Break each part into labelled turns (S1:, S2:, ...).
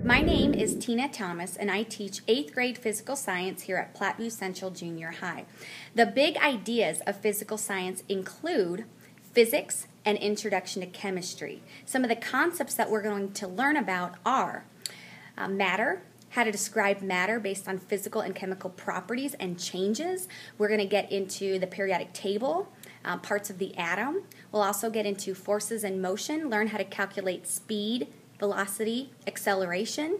S1: My name is Tina Thomas, and I teach 8th grade physical science here at Platteview Central Junior High. The big ideas of physical science include physics and introduction to chemistry. Some of the concepts that we're going to learn about are matter, how to describe matter based on physical and chemical properties and changes. We're going to get into the periodic table, parts of the atom. We'll also get into forces and motion, learn how to calculate speed, velocity, acceleration.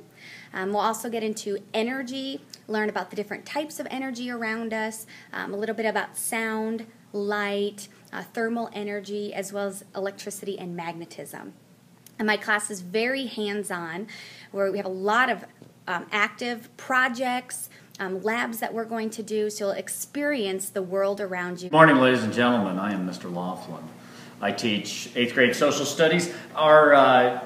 S1: We'll also get into energy, learn about the different types of energy around us, a little bit about sound, light, thermal energy, as well as electricity and magnetism. And my class is very hands-on, where we have a lot of active projects, labs that we're going to do, so you'll experience the world around you.
S2: Good morning, ladies and gentlemen. I am Mr. Laughlin. I teach 8th grade social studies. Our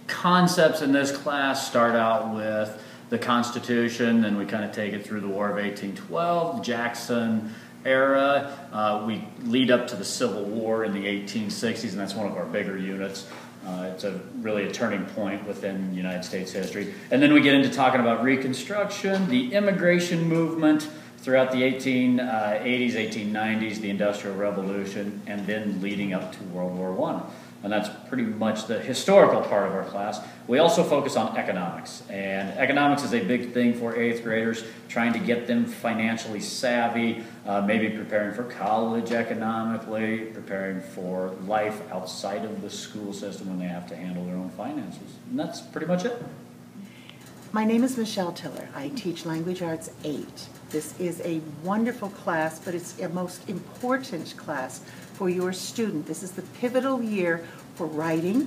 S2: concepts in this class start out with the Constitution, and we kind of take it through the War of 1812, Jackson era. We lead up to the Civil War in the 1860s, and that's one of our bigger units. It's really a turning point within United States history. And then we get into talking about Reconstruction, the immigration movement throughout the 1880s, 1890s, the Industrial Revolution, and then leading up to World War I. And that's pretty much the historical part of our class. We also focus on economics, and economics is a big thing for 8th graders, trying to get them financially savvy, maybe preparing for college economically, preparing for life outside of the school system when they have to handle their own finances. And that's pretty much it.
S3: My name is Michelle Tiller. I teach Language Arts 8. This is a wonderful class, but it's a most important class for your student. This is the pivotal year for writing,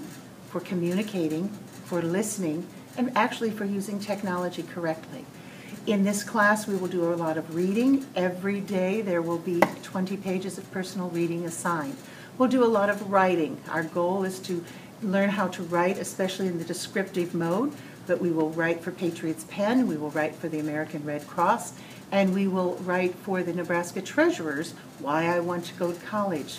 S3: for communicating, for listening, and actually for using technology correctly. In this class, we will do a lot of reading. Every day there will be 20 pages of personal reading assigned. We'll do a lot of writing. Our goal is to learn how to write, especially in the descriptive mode, but we will write for Patriots Pen, we will write for the American Red Cross, and we will write for the Nebraska Treasurers, why I want to go to college.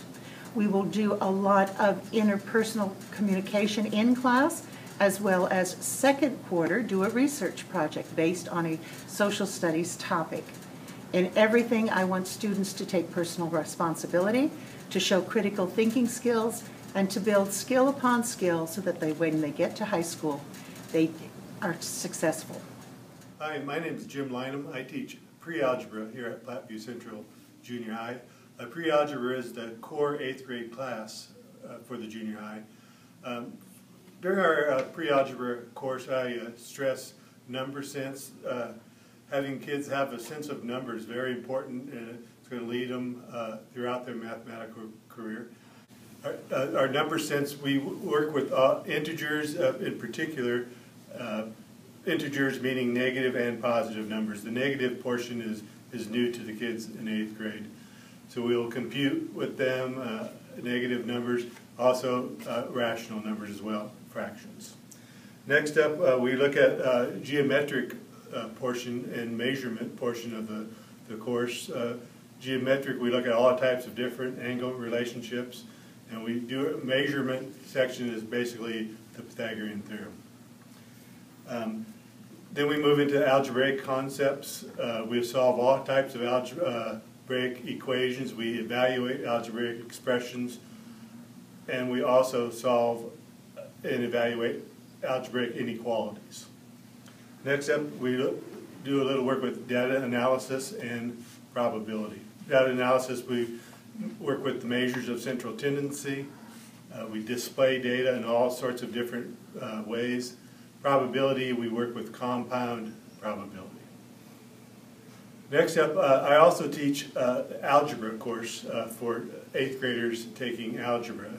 S3: We will do a lot of interpersonal communication in class, as well as second quarter do a research project based on a social studies topic. In everything, I want students to take personal responsibility, to show critical thinking skills, and to build skill upon skill so that when they get to high school, they are successful.
S4: Hi, my name is Jim Lynham. I teach pre-algebra here at Platteview Central Junior High. Pre-algebra is the core 8th grade class for the junior high. During our pre-algebra course, I stress number sense. Having kids have a sense of numbers is very important, and it's going to lead them throughout their mathematical career. Our number sense, we work with integers in particular. Integers meaning negative and positive numbers. The negative portion is new to the kids in 8th grade. So we'll compute with them negative numbers, also rational numbers as well, fractions. Next up, we look at geometric portion and measurement portion of the course. Geometric, we look at all types of different angle relationships, and we do a measurement section is basically the Pythagorean theorem. Then we move into algebraic concepts. We solve all types of algebraic equations. We evaluate algebraic expressions, and we also solve and evaluate algebraic inequalities. Next up, we do a little work with data analysis and probability. Data analysis, we work with the measures of central tendency. We display data in all sorts of different ways. Probability, we work with compound probability. Next up, I also teach algebra course for 8th graders taking algebra.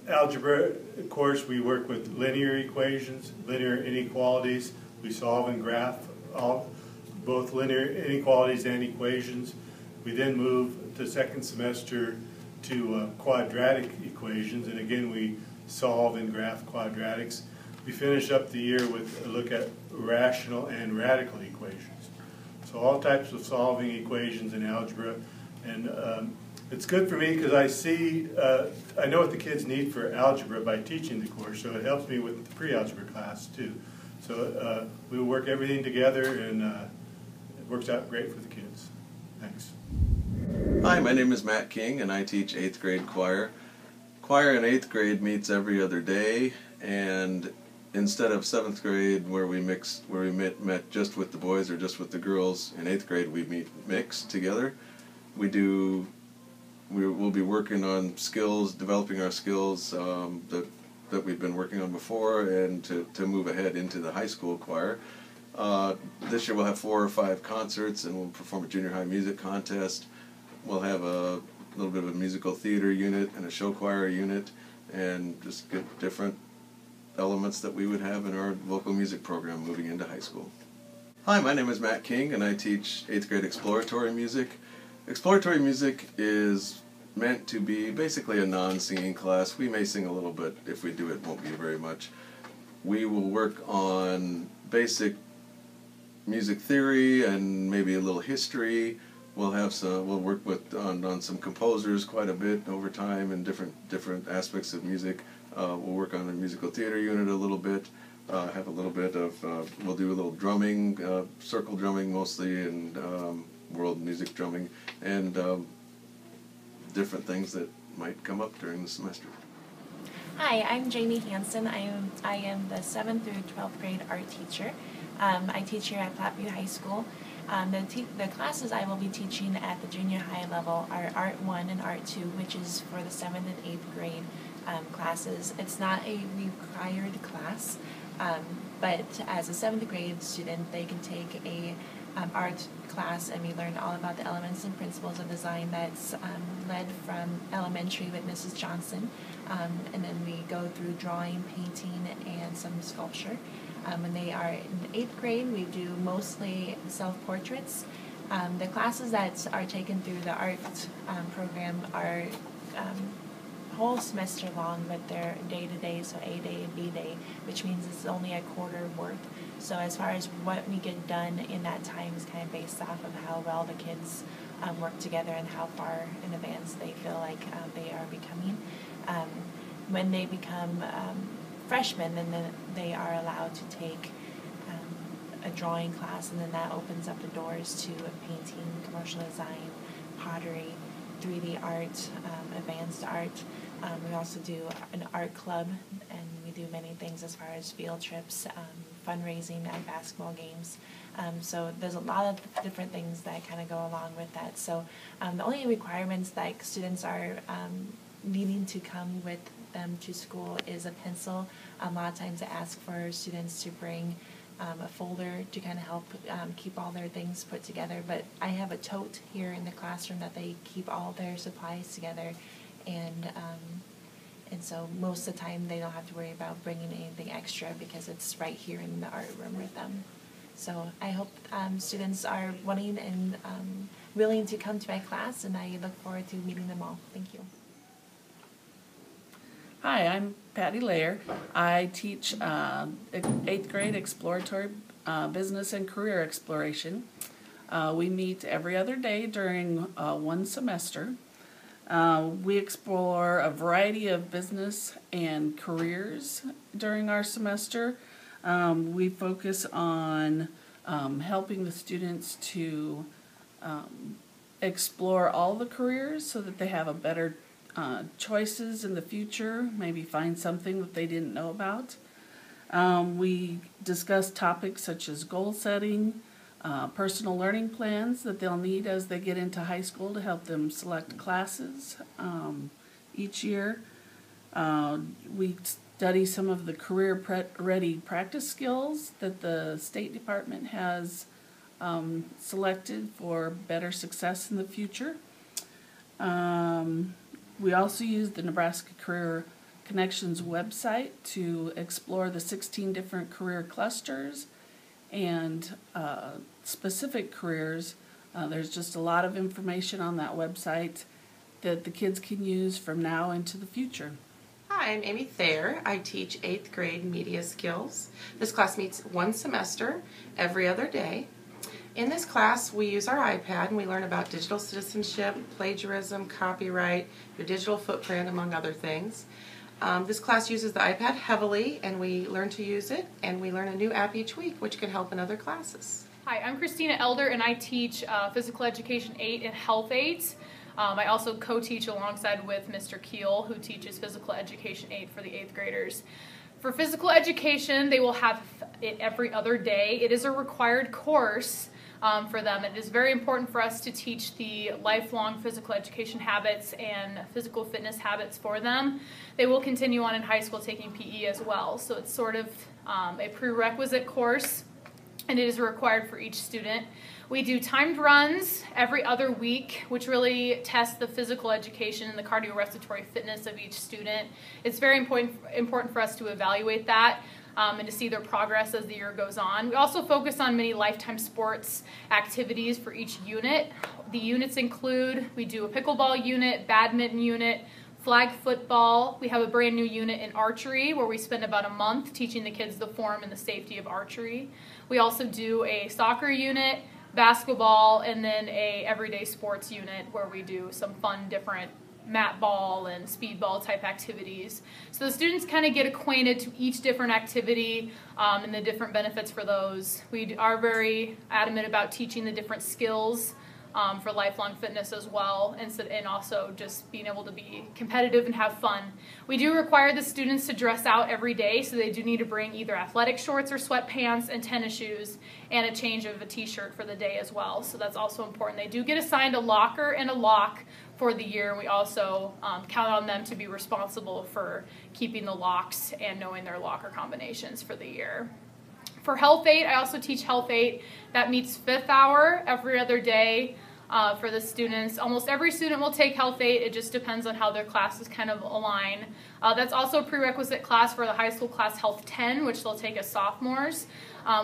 S4: Algebra course, we work with linear equations, linear inequalities. We solve and graph both linear inequalities and equations. We then move to second semester to quadratic equations, and again we solve and graph quadratics. We finish up the year with a look at rational and radical equations. So all types of solving equations in algebra, and It's good for me because I see, I know what the kids need for algebra by teaching the course, so it helps me with the pre-algebra class too. So we will work everything together, and it works out great for the kids. Thanks.
S5: Hi, my name is Matt King, and I teach 8th grade choir. Choir in 8th grade meets every other day, and instead of 7th grade where we met just with the boys or just with the girls, in 8th grade we meet mixed together. We'll be working on skills, developing our skills that we've been working on before, and to move ahead into the high school choir. This year we'll have 4 or 5 concerts, and we'll perform a junior high music contest. We'll have a little bit of a musical theater unit and a show choir unit, and just get different elements that we would have in our local music program moving into high school. Hi, my name is Matt King, and I teach 8th grade exploratory music. Exploratory music is meant to be basically a non-singing class. We may sing a little bit. If we do, it won't be very much. We will work on basic music theory and maybe a little history. We'll work on some composers quite a bit over time and different aspects of music. We'll work on the musical theater unit a little bit. Have a little bit of we'll do a little drumming, circle drumming mostly, and world music drumming, and different things that might come up during the semester.
S6: Hi, I'm Jamie Hansen. I am the 7th through 12th grade art teacher. I teach here at Platteview High School. The classes I will be teaching at the junior high level are Art 1 and Art 2, which is for the 7th and 8th grade classes. It's not a required class, but as a 7th grade student, they can take a art class, and we learn all about the elements and principles of design that's led from elementary with Mrs. Johnson, and then we go through drawing, painting, and some sculpture. When they are in 8th grade, we do mostly self-portraits. The classes that are taken through the art program are whole semester long, but they're day-to-day, so A day and B day, which means it's only a quarter worth. So as far as what we get done in that time is kind of based off of how well the kids work together and how far in advance they feel like they are becoming. When they become freshmen, then they are allowed to take a drawing class, and then that opens up the doors to painting, commercial design, pottery, 3D art, advanced art. We also do an art club, and we do many things as far as field trips, fundraising at basketball games. So there's a lot of different things that kind of go along with that. So the only requirements that students are needing to come with them to school is a pencil. A lot of times I ask for students to bring a folder to kind of help keep all their things put together. But I have a tote here in the classroom that they keep all their supplies together, and so most of the time they don't have to worry about bringing anything extra because it's right here in the art room with them. So I hope students are wanting and willing to come to my class, and I look forward to meeting them all. Thank you.
S7: Hi, I'm Patty Layer. I teach 8th grade exploratory business and career exploration. We meet every other day during one semester. We explore a variety of business and careers during our semester. We focus on helping the students to explore all the careers so that they have a better choices in the future, maybe find something that they didn't know about. We discuss topics such as goal setting, personal learning plans that they'll need as they get into high school to help them select classes each year. We study some of the career-ready practice skills that the State Department has selected for better success in the future. We also use the Nebraska Career Connections website to explore the 16 different career clusters and specific careers. There's just a lot of information on that website that the kids can use from now into the future.
S8: Hi, I'm Amy Thayer. I teach 8th grade media skills. This class meets one semester every other day. In this class, we use our iPad and we learn about digital citizenship, plagiarism, copyright, your digital footprint, among other things. This class uses the iPad heavily, and we learn to use it, and we learn a new app each week, which can help in other classes.
S9: Hi, I'm Christina Elder, and I teach Physical Education 8 and Health 8. I also co-teach alongside with Mr. Keel, who teaches Physical Education 8 for the 8th graders. For physical education, they will have it every other day. It is a required course for them. It is very important for us to teach the lifelong physical education habits and physical fitness habits for them. They will continue on in high school taking PE as well, so it's sort of a prerequisite course, and it is required for each student. We do timed runs every other week, which really test the physical education and the cardiorespiratory fitness of each student. It's very important for us to evaluate that and to see their progress as the year goes on. We also focus on many lifetime sports activities for each unit. The units include, we do a pickleball unit, badminton unit, flag football. We have a brand new unit in archery where we spend about a month teaching the kids the form and the safety of archery. We also do a soccer unit, basketball, and then a everyday sports unit where we do some fun different mat ball and speedball type activities. So the students kind of get acquainted to each different activity and the different benefits for those. We are very adamant about teaching the different skills for lifelong fitness as well, and also just being able to be competitive and have fun. We do require the students to dress out every day, so they do need to bring either athletic shorts or sweatpants and tennis shoes and a change of a t-shirt for the day as well, so that's also important. They do get assigned a locker and a lock for the year, and we also count on them to be responsible for keeping the locks and knowing their locker combinations for the year. For Health 8, I also teach Health 8. That meets 5th hour every other day for the students. Almost every student will take Health 8. It just depends on how their classes kind of align. That's also a prerequisite class for the high school class Health 10, which they'll take as sophomores.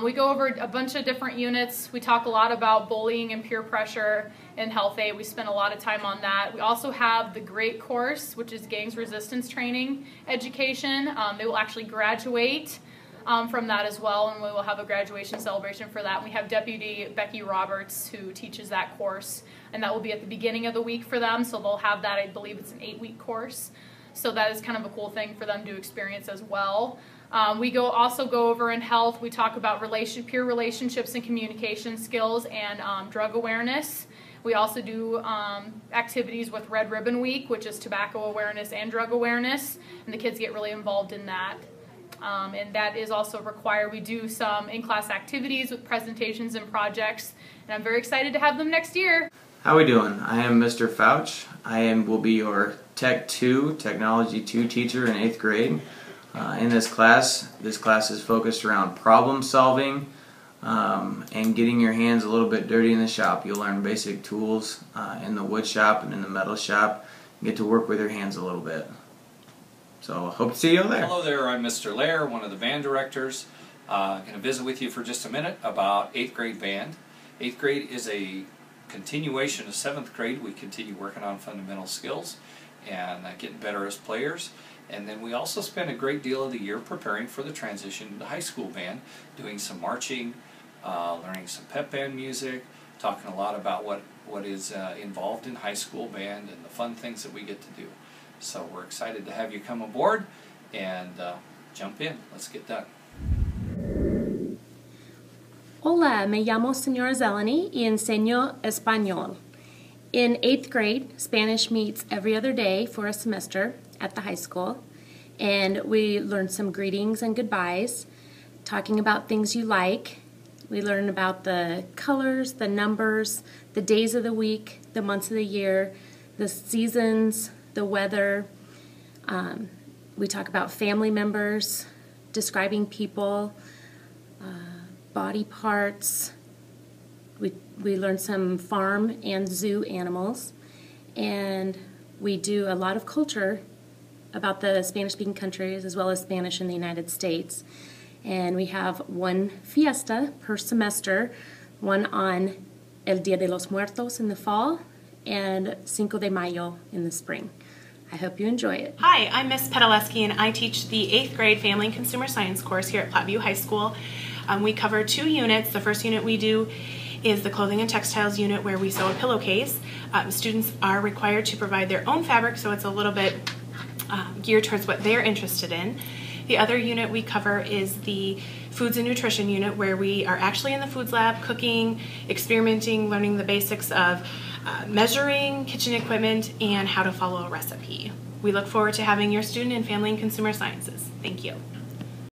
S9: We go over a bunch of different units. We talk a lot about bullying and peer pressure in Health 8. We spend a lot of time on that. We also have the GREAT course, which is Gangs Resistance Training Education. They will actually graduate from that as well, and we will have a graduation celebration for that. We have Deputy Becky Roberts who teaches that course, and that will be at the beginning of the week for them, so they'll have that. I believe it's an 8-week course, so that is kind of a cool thing for them to experience as well. We also go over in health, we talk about peer relationships and communication skills and drug awareness. We also do activities with Red Ribbon Week, which is tobacco awareness and drug awareness, and the kids get really involved in that. And that is also required. We do some in-class activities with presentations and projects, and I'm very excited to have them next year.
S10: How we doing? I am Mr. Fouch. will be your Technology 2 teacher in 8th grade. In this class is focused around problem solving and getting your hands a little bit dirty in the shop. You'll learn basic tools in the wood shop and in the metal shop. You get to work with your hands a little bit. So hope to see you there.
S11: Hello there, I'm Mr. Lair, one of the band directors. I'm going to visit with you for just a minute about 8th grade band. 8th grade is a continuation of 7th grade. We continue working on fundamental skills and getting better as players. And then we also spend a great deal of the year preparing for the transition to high school band, doing some marching, learning some pep band music, talking a lot about what is involved in high school band and the fun things that we get to do. So we're excited to have you come aboard and jump in. Let's get done.
S12: Hola, me llamo Señora Zeleny y enseño español. In 8th grade, Spanish meets every other day for a semester at the high school, and we learn some greetings and goodbyes, talking about things you like. We learn about the colors, the numbers, the days of the week, the months of the year, the seasons, the weather. We talk about family members, describing people, body parts. We learn some farm and zoo animals, and we do a lot of culture about the Spanish-speaking countries as well as Spanish in the United States. And we have one fiesta per semester, one on El Día de los Muertos in the fall and Cinco de Mayo in the spring. I hope you enjoy it.
S13: Hi, I'm Miss Pedaleski, and I teach the 8th grade Family and Consumer Science course here at Platteview High School. We cover 2 units. The first unit we do is the clothing and textiles unit where we sew a pillowcase. Students are required to provide their own fabric, so it's a little bit geared towards what they're interested in. The other unit we cover is the foods and nutrition unit, where we are actually in the foods lab cooking, experimenting, learning the basics of measuring, kitchen equipment, and how to follow a recipe. We look forward to having your student in Family and Consumer Sciences. Thank you.